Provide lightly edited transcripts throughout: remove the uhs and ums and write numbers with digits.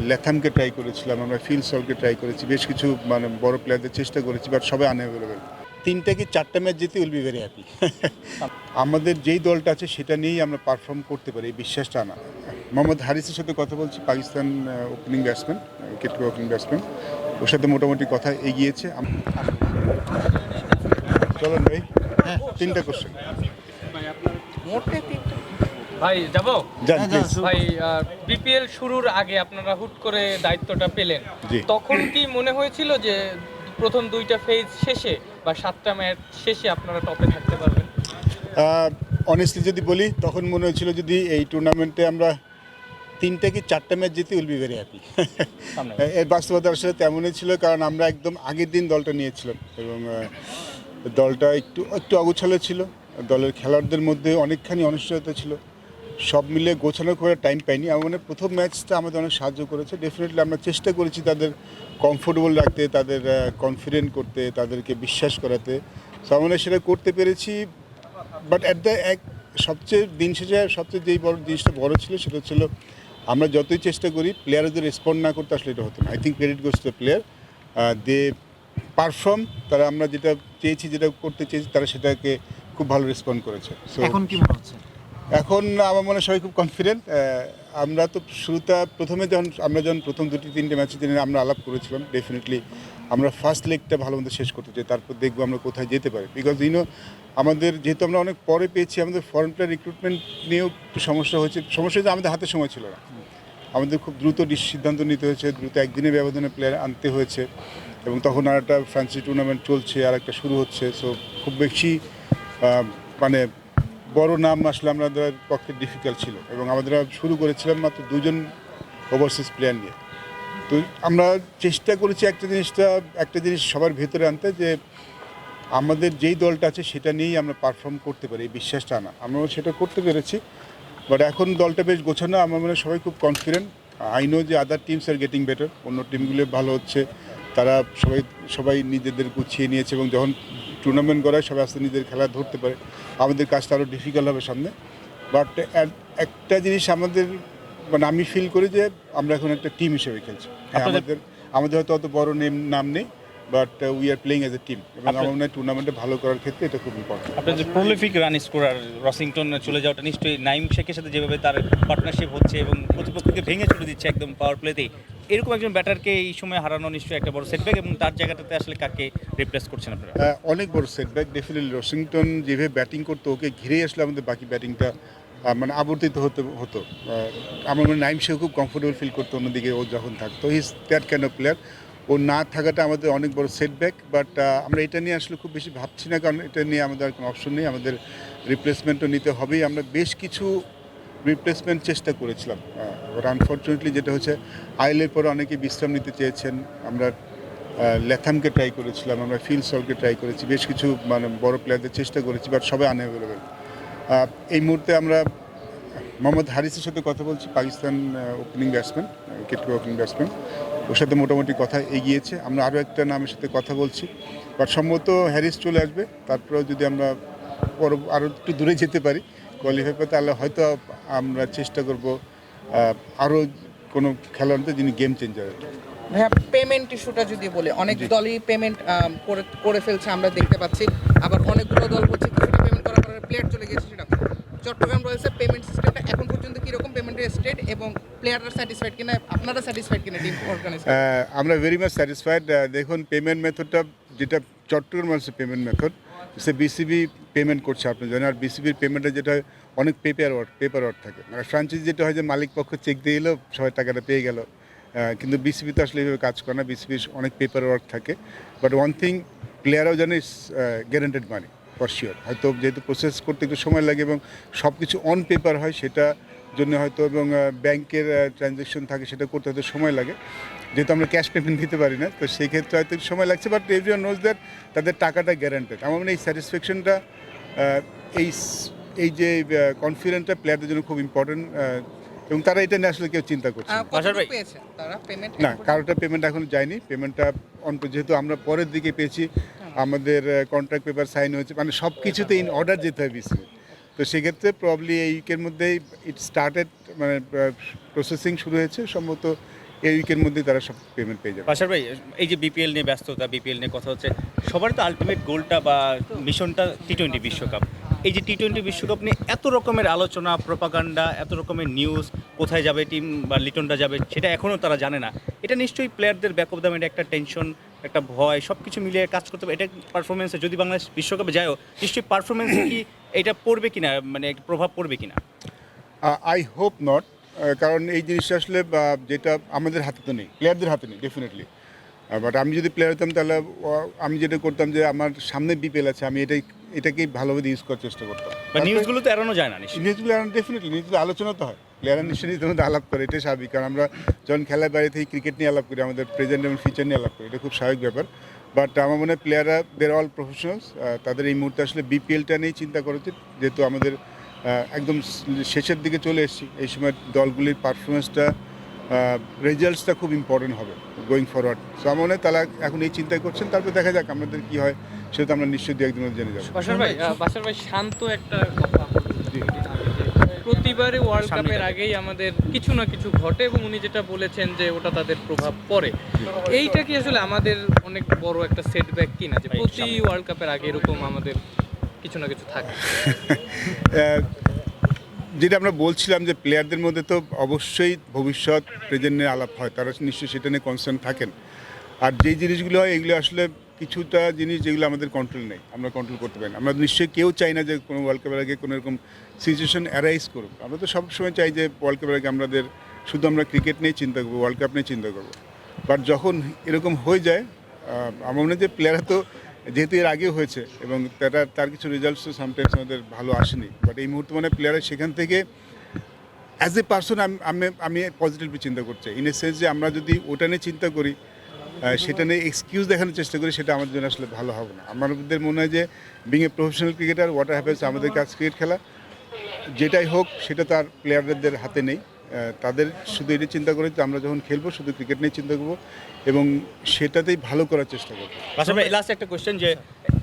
ল্যাথামকে try করেছিলাম, আমরা feel সলকে try করেছি, বেশ কিছু মানে বড় প্লেয়ারদের চেষ্টা করেছি, বাট সবাই আনঅ্যাভেলেবেল। 3টা কি 4টা ম্যাচ জিতে উইল বি ভেরি হ্যাপি। আমাদের যেই দলটা আছে সেটা নিয়েই আমরা পারফর্ম করতে পারি, এই বিশ্বাসটা আনা। মোহাম্মদ হারিসের সাথে কথা বলছি, Pakistan opening batsman, wicket opening batsman, ওর সাথে মোটামুটি কথা এগিয়েছে। চলুন ভাই, 3টা কোশ্চেন ভাই যাবো। যান প্লিজ। ভাই বিপিএল শুরুর আগে আপনারা হুট করে দায়িত্বটা পেলেন, জি। তখন কি মনে হয়েছিল যে প্রথম 2টা ফেজ শেষে বা 7টা ম্যাচ শেষে আপনারা টপে থাকতে পারবেন? অনেস্টলি যদি বলি, তখন মনে হয়েছিল যদি এই টুর্নামেন্টে আমরা 3টা কি 4টা ম্যাচ জিতে উইল বি ভেরি হ্যাপি। এর বাস্তবতা আসলে তেমনই ছিল, কারণ আমরা একদম আগের দিন দলটা নিয়েছিলাম এবং দলটা একটু একটু অগোছালো ছিল, দলের খেলোয়াড়দের মধ্যে অনেকখানি অনিশ্চয়তা ছিল, সব মিলে গোছানো করে টাইম পাইনি। আমার মানে প্রথম ম্যাচটা আমাদের অনেক সাহায্য করেছে। ডেফিনেটলি আমরা চেষ্টা করেছি তাদের কমফোর্টেবল রাখতে, তাদের কনফিডেন্ট করতে, তাদেরকে বিশ্বাস করাতে। তো আমরা সেটা করতে পেরেছি। বাট অ্যাট দ্য সবচেয়ে দিন শেষে সবচেয়ে যেই বড় জিনিসটা বড় ছিল সেটা ছিল আমরা যতই চেষ্টা করি প্লেয়ার যদি রেসপন্ড না করতে, আসলে এটা হতো না। I think credit goes to the player, they perform. তারা আমরা যেটা চেয়েছি, যেটা করতে চেয়েছি, তারা সেটাকে খুব ভালো রেসপন্ড করেছে। সো এখন কি মনে হচ্ছে? এখন আমার মনে হয় সবাই খুব কনফিডেন্ট। আমরা তো প্রথমে যখন প্রথম 2-3টে ম্যাচের দিনে আমরা আলাপ করেছিলাম, ডেফিনেটলি আমরা ফার্স্ট লেগটা ভালো মতো শেষ করতে চাই, তারপর দেখবো আমরা কোথায় যেতে পারি। বিকজ আমাদের যেহেতু আমরা অনেক পরে পেয়েছি, আমাদের ফরেন প্লেয়ার রিক্রুটমেন্ট নিয়েও একটু সমস্যা হয়েছে যে আমাদের হাতে সময় ছিল না। আমাদের খুব দ্রুত সিদ্ধান্ত নিতে হয়েছে, দ্রুত একদিনের ব্যবধানে প্লেয়ার আনতে হয়েছে, এবং তখন আর একটা ফ্রান্সি টুর্নামেন্ট চলছে, আর একটা শুরু হচ্ছে। সো খুব বেশি মানে বড় নাম আসলে আমাদের পক্ষে ডিফিকাল্ট ছিল, এবং আমাদের শুরু করেছিলাম মাত্র 2জন ওভারসিজ প্লেয়ার নিয়ে। তো আমরা চেষ্টা করেছি একটা জিনিস সবার ভেতরে আনতে, যে আমাদের যেই দলটা আছে সেটা নিয়েই আমরা পারফর্ম করতে পারি, এই বিশ্বাসটা আনা। আমরাও সেটা করতে পেরেছি। বাট এখন দলটা বেশ গোছানো, আমার মনে হয় সবাই খুব কনফিডেন্ট। আই নো যে আদার টিমস আর গেটিং বেটার, অন্য টিমগুলো ভালো হচ্ছে, তারা সবাই নিজেদের গুছিয়ে নিয়েছে, এবং যখন টুর্নামেন্ট করায় সবাই আস্তে নিজেদের খেলা ধরতে পারে। আমাদের কাজটা আরও ডিফিকাল্ট হবে সামনে। বাট একটা জিনিস মানে আমি ফিল করি যে আমরা এখন একটা টিম হিসেবে খেলছি। হ্যাঁ, আমাদের হয়তো অত বড় নাম নেই, but we are playing as a team, এবং আমার মনে হয় টুর্নামেন্টে ভালো করার ক্ষেত্রে এটা খুব ইম্পর্টেন্ট। আপনার যে প্রলিফিক রান স্কোরার রসিংটন চলে যাওয়াটা নিশ্চয়ই নাইম শেখের সাথে যেভাবে তার পার্টনারশিপ হচ্ছে এবং প্রতিপক্ষকে ভেঙে চলে দিচ্ছে একদম পাওয়ার প্লেতেই, এরকম একজন ব্যাটারকে এই সময় হারানো নিশ্চয়ই একটা বড় সেটব্যাক, এবং তার জায়গাটাতে আসলে কাকে রিপ্লেস করছেন আপনারা? অনেক বড় সেটব্যাক ডেফিনেটলি। রসিংটন যেভাবে ব্যাটিং করতো, ওকে ঘিরেই আসলে আমাদের বাকি ব্যাটিংটা মানে আবর্তিত হতো। আমার মনে নাইম শেখ খুব কমফোর্টেবল ফিল করতো অন্যদিকে ও যখন থাকতো। His that kind of player. ও না থাকাটা আমাদের অনেক বড় সেটব্যাক। বাট আমরা এটা নিয়ে আসলে খুব বেশি ভাবছি না, কারণ এটা নিয়ে আমাদের আর কোনো অপশন নেই, আমাদের রিপ্লেসমেন্টও নিতে হবেই। আমরা বেশ কিছু রিপ্লেসমেন্ট চেষ্টা করেছিলাম, বাট আনফর্চুনেটলি যেটা হচ্ছে আইলের পরে অনেকে বিশ্রাম নিতে চেয়েছেন। আমরা ল্যাথামকে ট্রাই করেছিলাম, আমরা ফিল সলকে ট্রাই করেছি, বেশ কিছু মানে বড় প্লেয়ারদের চেষ্টা করেছি, বাট সবাই আনঅ্যাভেলেবেল। এই মুহূর্তে আমরা মোহাম্মদ হারিসের সাথে কথা বলছি, Pakistan opening batsman, wicket opening batsman, ওর সাথে মোটামুটি কথা এগিয়েছে। আমরা আরও একটা নামের সাথে কথা বলছি, বাট সম্ভবত হ্যারিস চলে আসবে। তারপরেও যদি আমরা আরও একটু দূরে যেতে পারি কোয়ালিফাই পেতে, তাহলে হয়তো আমরা চেষ্টা করব আরও কোনো খেলোয়াড়দের যিনি গেম চেঞ্জার। ভাইয়া, পেমেন্ট ইস্যুটা যদি বলে, অনেক দলই পেমেন্ট করে ফেলছে আমরা দেখতে পাচ্ছি, আবার অনেকগুলো দল হচ্ছে কিছুটা পেমেন্ট করার পরে প্লেয়ার চলে গেছে। সেটা চট্টগ্রাম রয়েলসের পেমেন্ট সিস্টেমটা এখন পর্যন্ত কীরকম পেমেন্টের স্টেট, এবং প্লেয়াররা স্যাটিসফাইড কিনা, আপনারা স্যাটিসফাইড কিনা টিম অর্গানাইজেশন? আমরা ভেরি মাচ স্যাটিসফাইড। দেখুন, পেমেন্ট মেথডটা যেটা চট্টগ্রাম রয়েলসের পেমেন্ট মেথড, সে বিসিবি পেমেন্ট করছে, আপনি জানেন। আর বিসিবির পেমেন্টে যেটা অনেক পেপার ওয়ার্ক থাকে, মানে ফ্র্যাঞ্চাইজি যেটা হয় যে মালিক পক্ষ চেক দিয়ে এলো, সবাই টাকাটা পেয়ে গেল। কিন্তু বিসিবি তো আসলে এইভাবে কাজ করে না, বিসিবির অনেক পেপার ওয়ার্ক থাকে। বাট ওয়ান থিং প্লেয়াররাও জানে, গ্যারান্টেড মানি ফর শিওর। হয়তো যেহেতু প্রসেস করতে একটু সময় লাগে এবং সব কিছু অন পেপার হয়, সেটা জন্য হয়তো, এবং ব্যাংকের ট্রানজ্যাকশন থাকে, সেটা করতে হয়তো সময় লাগে, যেহেতু আমরা ক্যাশ পেমেন্ট দিতে পারি না। তো সেই ক্ষেত্রে হয়তো সময় লাগছে, বাট এভরিওয়ান নোজ দ্যাট তাদের টাকাটা গ্যারান্টেড। আমার মনে হয় এই স্যাটিসফ্যাকশনটা, এই যে কনফিডেন্সটা প্লেয়ারদের জন্য খুব ইম্পর্টেন্ট, এবং তারা এটা নিয়ে আসলে কেউ চিন্তা করছে না। কারোটা পেমেন্ট এখন যায়নি। পেমেন্টটা যেহেতু আমরা পরের দিকে পেয়েছি, আমাদের কন্ট্রাক্ট পেপার সাইন হয়েছে, মানে সব কিছুতে ইন অর্ডার যেতে হয় বিসিবি। তো সেক্ষেত্রে প্রবলি এই উইকের মধ্যেই ইট স্টার্টেড, মানে প্রসেসিং শুরু হয়েছে। সম্ভবত এই উইকের মধ্যেই তারা সব পেমেন্ট পেয়ে যাবে। বাশার ভাই, এই যে বিপিএল নিয়ে ব্যস্ততা, বিপিএল নিয়ে কথা হচ্ছে, সবার তো আলটিমেট গোলটা বা মিশনটা টি-20 বিশ্বকাপ। এই যে টি-20 বিশ্বকাপ নিয়ে এত রকমের আলোচনা, প্রপাগান্ডা, এত রকমের নিউজ, কোথায় যাবে টিম বা লিটনটা যাবে সেটা এখনও তারা জানে না। এটা নিশ্চয়ই প্লেয়ারদের ব্যাক অফ দ্য মাইন্ড একটা টেনশন, একটা ভয়, সব কিছু মিলিয়ে কাজ করতে হবে। এটা পারফরমেন্সে যদি বাংলাদেশ বিশ্বকাপে যায়ও, নিশ্চয়ই পারফরমেন্সে কি এটা পড়বে কিনা, মানে একটা প্রভাব পড়বে কিনা? আই হোপ নট, কারণ এই জিনিসটা আসলে যেটা আমাদের হাতে তো নেই, প্লেয়ারদের হাতে নেই ডেফিনেটলি। বাট আমি যদি প্লেয়ার হতাম তাহলে আমি যেটা করতাম যে আমার সামনে বিপিএল আছে, আমি এটাকেই ভালোভাবে ইউজ করার চেষ্টা করতাম। বা নিউজগুলো তো এড়ানো যায় না নিশ্চয়ই। নিউজগুলো ডেফিনেটলি নিউজগুলো আলোচনা তো হয়, প্লেয়াররা নিশ্চয়ই নিজেদের মধ্যে আলাপ করে, এটাই স্বাভাবিক। কারণ আমরা যখন খেলার বাইরে থেকে ক্রিকেট নিয়ে আলাপ করি, আমাদের প্রেজেন্ট এবং ফিউচার নিয়ে আলাপ করি, এটা খুব স্বাভাবিক ব্যাপার। বাট আমার মনে হয় প্লেয়াররা দের অল প্রফেশনালস, তাদের এই মুহূর্তে আসলে বিপিএলটা নিয়েই চিন্তা করা উচিত, যেহেতু আমাদের একদম শেষের দিকে চলে এসেছি। এই সময় দলগুলির পারফরমেন্সটা, রেজাল্টসটা খুব ইম্পর্টেন্ট হবে গোয়িং ফরওয়ার্ড। সো আমার মনে হয় তারা এখন এই চিন্তাই করছেন, তারপর দেখা যাক আমাদের কী হয়, সেটা আমরা নিশ্চয়ই দু একদিনের মধ্যে জেনে যাবো। বাশার ভাই শান্ত একটা কথা প্রতিবারে ওয়ার্ল্ড কাপের আগেই আমাদের কিছু না কিছু ঘটে এবং উনি যেটা বলেছেন যে ওটা তাদের প্রভাব পড়ে, এইটা কি আসলে আমাদের অনেক বড় একটা সেটব্যাক কিনা যে প্রতি ওয়ার্ল্ড কাপের আগে এরকম আমাদের কিছু না কিছু থাকে? যেটা আমরা বলছিলাম যে প্লেয়ারদের মধ্যে তো অবশ্যই ভবিষ্যৎ প্রেজেন্ট নিয়ে আলাপ হয়, তারা নিশ্চয়ই সেটা নিয়ে কনসার্ন থাকেন। আর যেই জিনিসগুলো হয় এগুলো আসলে কিছুটা জিনিস যেগুলো আমাদের কন্ট্রোল নেই, আমরা কন্ট্রোল করতে পারি না। আমরা নিশ্চয়ই কেউ চাই না যে কোনো ওয়ার্ল্ড কাপের আগে কোনো এরকম সিচুয়েশন অ্যারাইজ করুক। আমরা তো সবসময় চাই যে ওয়ার্ল্ড কাপের আগে শুধু আমরা ক্রিকেট নিয়ে চিন্তা করবো, ওয়ার্ল্ড কাপ নিয়ে চিন্তা করবো। বাট যখন এরকম হয়ে যায়, আমার মনে হয় যে প্লেয়াররা তো যেহেতু এর আগেও হয়েছে এবং তার কিছু রেজাল্টস তো সামটাইমস আমাদের ভালো আসেনি। বাট এই মুহূর্তে মানে প্লেয়াররা সেখান থেকে অ্যাজ এ পার্সন আমি পজিটিভলি চিন্তা করছি, ইন এ সেন্স যে আমরা যদি ওটা নিয়ে চিন্তা করি, সেটা নিয়ে এক্সকিউজ দেখানোর চেষ্টা করি, সেটা আমাদের জন্য আসলে ভালো হবে না। আমাদের মনে হয় যে being a professional cricketer, what happens, আমাদের কাছে ক্রিকেট খেলা যেটাই হোক সেটা তার প্লেয়ারদের হাতে নেই। তাদের শুধু এটা চিন্তা করে যে আমরা যখন খেলবো শুধু ক্রিকেট নিয়ে চিন্তা করবো এবং সেটাতেই ভালো করার চেষ্টা করবো। আসলে লাস্ট একটা কোশ্চেন, যে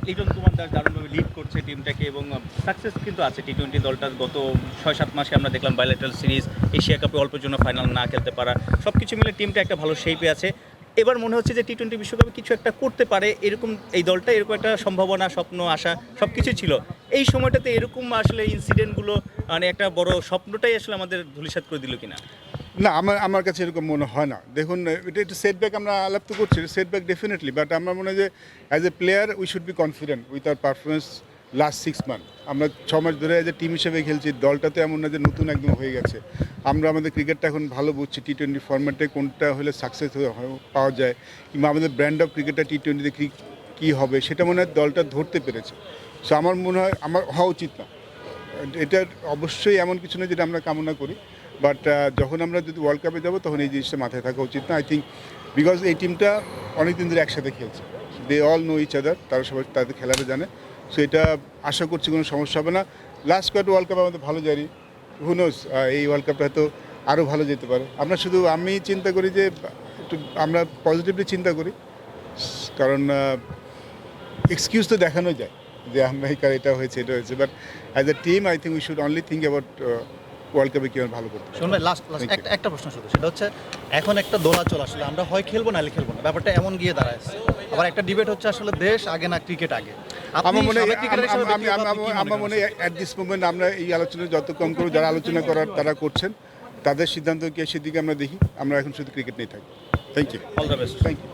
লিটন কুমার দাস দারুণভাবে লিড করছে টিমটাকে এবং সাকসেস কিন্তু আছে। টি-20 দলটার গত 6-7 মাসে আমরা দেখলাম বাইলেটারাল সিরিজ, এশিয়া কাপে অল্পের জন্য ফাইনাল না খেলতে পারা, সব কিছু মিলে টিমটা একটা ভালো শেপে আছে। এবার মনে হচ্ছে যে টি-20 বিশ্বকাপে কিছু একটা করতে পারে, এরকম এই দলটা এরকম একটা সম্ভাবনা, স্বপ্ন, আশা সব কিছু ছিল। এই সময়টাতে এরকম আসলে ইনসিডেন্টগুলো মানে একটা বড় স্বপ্নটাই আসলে আমাদের ধূলিসাৎ করে দিল কিনা? না, আমার কাছে এরকম মনে হয় না। দেখুন, এটা একটু সেটব্যাক আমরা আলাপ তো করছি, সেটব্যাক ডেফিনেটলি। বাট আমার মনে হয় যে as a player we should be confident with our performance last 6 month. আমরা 6 মাস ধরে অ্যাজ এ টিম হিসেবে খেলছি, দলটা তো এমন না যে নতুন একদম হয়ে গেছে। আমরা আমাদের ক্রিকেটটা এখন ভালো বুঝছি, টি-20 ফরম্যাটে কোনটা হলে সাকসেস পাওয়া যায়, কিংবা আমাদের ব্র্যান্ড অফ ক্রিকেটটা টি-20তে কী হবে সেটা মনে হয় দলটা ধরতে পেরেছে। সো আমার মনে হয় আমার হওয়া উচিত না, এটা অবশ্যই এমন কিছু নয় যেটা আমরা কামনা করি। বাট যখন আমরা যদি ওয়ার্ল্ড কাপে যাবো তখন এই জিনিসটা মাথায় থাকা উচিত না, আই থিঙ্ক, বিকজ এই টিমটা অনেক দিন ধরে একসাথে খেলছে, they all know each other, তারা সবাই তাদের খেলাটা জানে। সো এটা আশা করছি কোনো সমস্যা হবে না। লাস্ট কয়েকটা ওয়ার্ল্ড কাপ আমাদের ভালো জানি, হু নোস এই ওয়ার্ল্ড কাপটা হয়তো আরও ভালো যেতে পারে। আমি চিন্তা করি যে একটু আমরা পজিটিভলি চিন্তা করি, কারণ এক্সকিউজ তো দেখানো যায় যে আমরা এটা হয়েছে এটা হয়েছে। But as a team I think we should only think about world কাপে কীভাবে ভালো করতে শোন ভাই, লাস্ট একটা প্রশ্ন শুধু, সেটা হচ্ছে এখন একটা দোলাচল আসলে আমরা হয় খেলবো নাহলে খেলবো না, ব্যাপারটা এমন গিয়ে দাঁড়ায়। আবার একটা ডিবেট হচ্ছে আসলে দেশ আগে না ক্রিকেট আগে। আমার মনে হয় অ্যাট দিস মোমেন্ট আমরা এই আলোচনা যত কম করবো, যারা আলোচনা করার তারা করছেন, তাদের সিদ্ধান্ত কি সেদিকে আমরা দেখি। আমরা এখন শুধু ক্রিকেট নিয়ে থাকি। Thank you. All the best. Thank you.